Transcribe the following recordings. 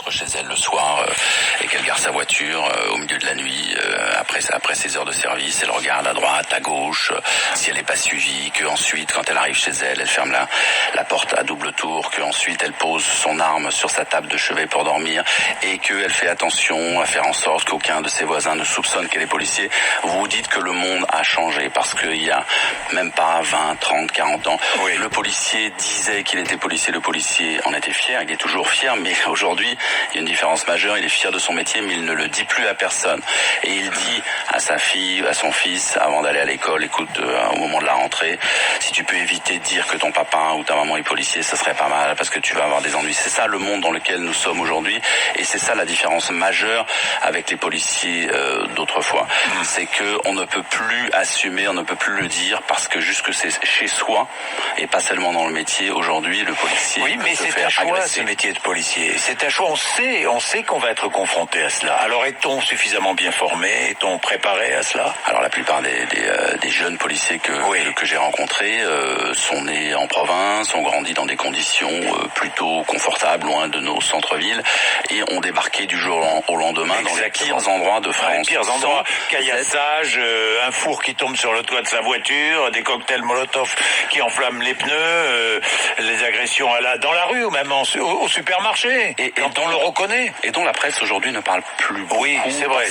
rentre chez elle le soir et qu'elle garde sa voiture au milieu de la nuit après ses heures de service, elle regarde à droite, à gauche, si elle n'est pas suivie, que ensuite quand elle arrive chez elle, elle ferme la porte à double tour, que ensuite elle pose son arme sur sa table de chevet pour dormir et qu'elle fait attention à faire en sorte qu'aucun de ses voisins ne soupçonne qu'elle est policier. Vous dites que le monde a changé parce qu'il y a même pas 20, 30, 40 ans, oui. Le policier disait qu'il était policier, le policier en était fier, il est toujours fier, mais aujourd'hui, il y a une différence majeure, il est fier de son métier, mais il ne le dit plus à personne. Et il dit à sa fille, à son fils, avant d'aller à l'école, écoute, au moment de la rentrée, si tu peux éviter de dire que ton papa ou ta maman est policier, ça serait pas mal, parce que tu vas avoir des ennuis. C'est ça le monde dans lequel nous sommes aujourd'hui, et c'est ça la différence majeure avec les policiers d'autrefois. C'est que on ne peut plus assumer, on ne peut plus le dire, parce que jusque c'est chez soi, et pas seulement dans le métier, aujourd'hui, le policier oui, mais c'est un choix, ce métier de policier. C'est un choix, on sait qu'on va être confronté à cela. Alors est-on suffisamment bien formé? Est-on préparé à cela? Alors la plupart des jeunes policiers que j'ai rencontrés sont nés en province, ont grandi dans des conditions plutôt confortables, loin de nos centres-villes, et ont débarqué du jour au lendemain dans les pires endroits de France. Les pires endroits, caillassage, un four qui tombe sur le toit de sa voiture, des cocktails Molotov qui enflamment les pneus, les agressions dans la rue ou même au supermarché, et quand on le reconnaît. Et dont la presse aujourd'hui ne parle plus beaucoup. Oui, c'est vrai.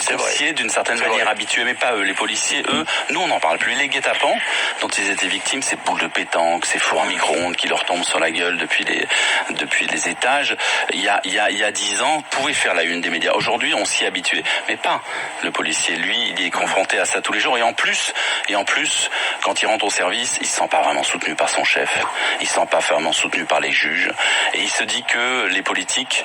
D'une certaine manière habitués, mais pas eux. Les policiers, eux, nous on n'en parle plus. Les guet-apens dont ils étaient victimes, ces boules de pétanque, ces fours à micro-ondes qui leur tombent sur la gueule depuis les étages, il y a 10 ans, pouvaient faire la une des médias. Aujourd'hui, on s'y est habitué, mais pas le policier. Lui, il est confronté à ça tous les jours, et en plus, quand il rentre au service, il se sent pas vraiment soutenu par son chef, il se sent pas vraiment soutenu par les juges, et il se dit que les politiques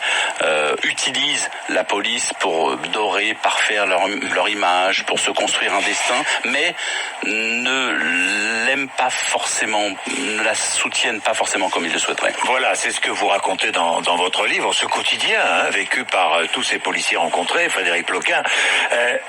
utilisent la police pour dorer, parfaire leur image, pour se construire un destin, mais ne l'aiment pas forcément, ne la soutiennent pas forcément comme ils le souhaiteraient. Voilà, c'est ce que vous racontez dans votre livre, ce quotidien vécu par tous ces policiers rencontrés, Frédéric Ploquin.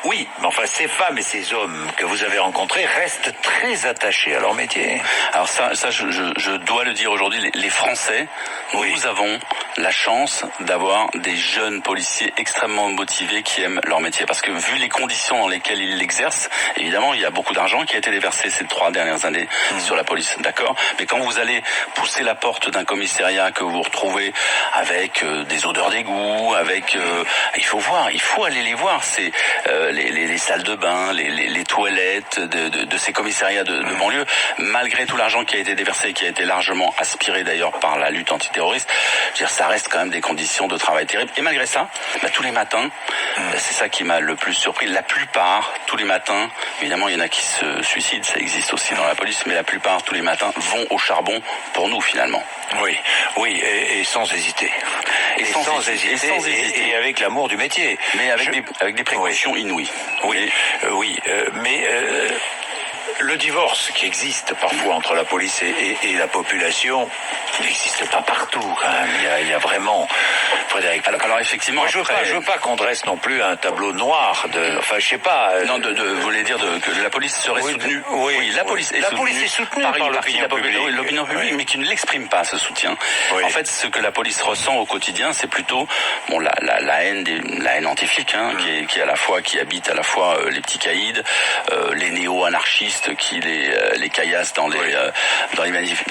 Oui, mais enfin, ces femmes et ces hommes que vous avez rencontrés restent très attachés à leur métier. Alors ça je dois le dire aujourd'hui, les Français, nous avons la chance d'avoir des jeunes policiers extrêmement motivés qui aiment leur métier. Parce que vu les conditions dans lesquelles ils l'exercent, évidemment, il y a beaucoup d'argent qui a été déversé ces 3 dernières années sur la police, d'accord? Mais quand vous allez pousser la porte d'un commissariat que vous retrouvez avec des odeurs d'égout, il faut aller les voir. C'est les salles de bain, les toilettes de ces commissariats de banlieue. Malgré tout l'argent qui a été déversé, qui a été largement aspiré d'ailleurs par la lutte antiterroriste, je veux dire, ça reste quand même des conditions de travail terribles. Et malgré ça, tous les matins, c'est ça qui m'a le plus surpris. La plupart, tous les matins, évidemment, il y en a qui se suicident, ça existe aussi dans la police, mais la plupart, tous les matins, vont au charbon pour nous, finalement. Oui, et sans hésiter. Et sans hésiter. Et avec l'amour du métier. Mais avec des précautions inouïes. Mais le divorce qui existe parfois entre la police et la population n'existe pas partout quand même. Il y a vraiment, Frédéric. Alors effectivement, moi, je veux pas qu'on dresse non plus un tableau noir enfin je sais pas. Non, vous voulez dire que la police serait soutenue. Oui, la police est soutenue par une partie de la population, l'opinion publique, mais qui ne l'exprime pas ce soutien. En fait, ce que la police ressent au quotidien, c'est plutôt la haine anti-flic, qui habite à la fois les petits caïds, les néo-anarchistes qui les caillassent dans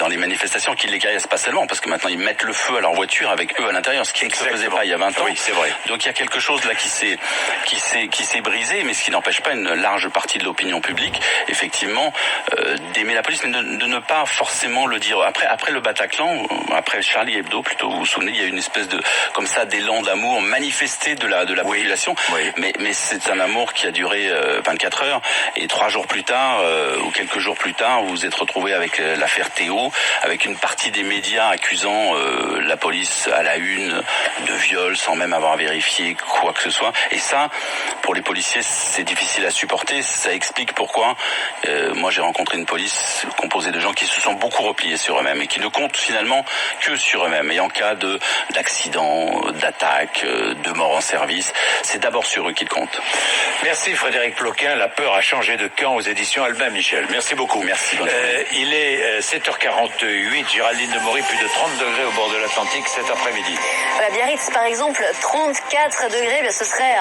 les manifestations, qui les caillassent pas seulement, parce que maintenant ils mettent le feu à leur voiture avec eux à l'intérieur, ce qui ne se faisait pas il y a 20 ans. Oui, c'est vrai. Donc il y a quelque chose là qui s'est brisé, mais ce qui n'empêche pas une large partie de l'opinion publique, effectivement, d'aimer la police, mais de ne pas forcément le dire. Après le Bataclan, après Charlie Hebdo, plutôt, vous vous souvenez, il y a une espèce d'élan d'amour manifesté de la population. Oui. Mais c'est un amour qui a duré 24 heures, et 3 jours plus tard, ou quelques jours plus tard, vous vous êtes retrouvé avec l'affaire Théo, avec une partie des médias accusant la police à la une de viol sans même avoir vérifié quoi que ce soit. Et ça, pour les policiers, c'est difficile à supporter. Ça explique pourquoi moi j'ai rencontré une police composée de gens qui se sont beaucoup repliés sur eux-mêmes et qui ne comptent finalement que sur eux-mêmes. Et en cas d'accident, d'attaque, de mort en service, c'est d'abord sur eux qu'ils comptent. Merci Frédéric Ploquin. La peur a changé de camp aux éditions Albin demain, Michel. Merci beaucoup. Merci. Il est 7h48. Géraldine de Maury, plus de 30 degrés au bord de l'Atlantique cet après-midi. Biarritz, par exemple, 34 degrés. Ce serait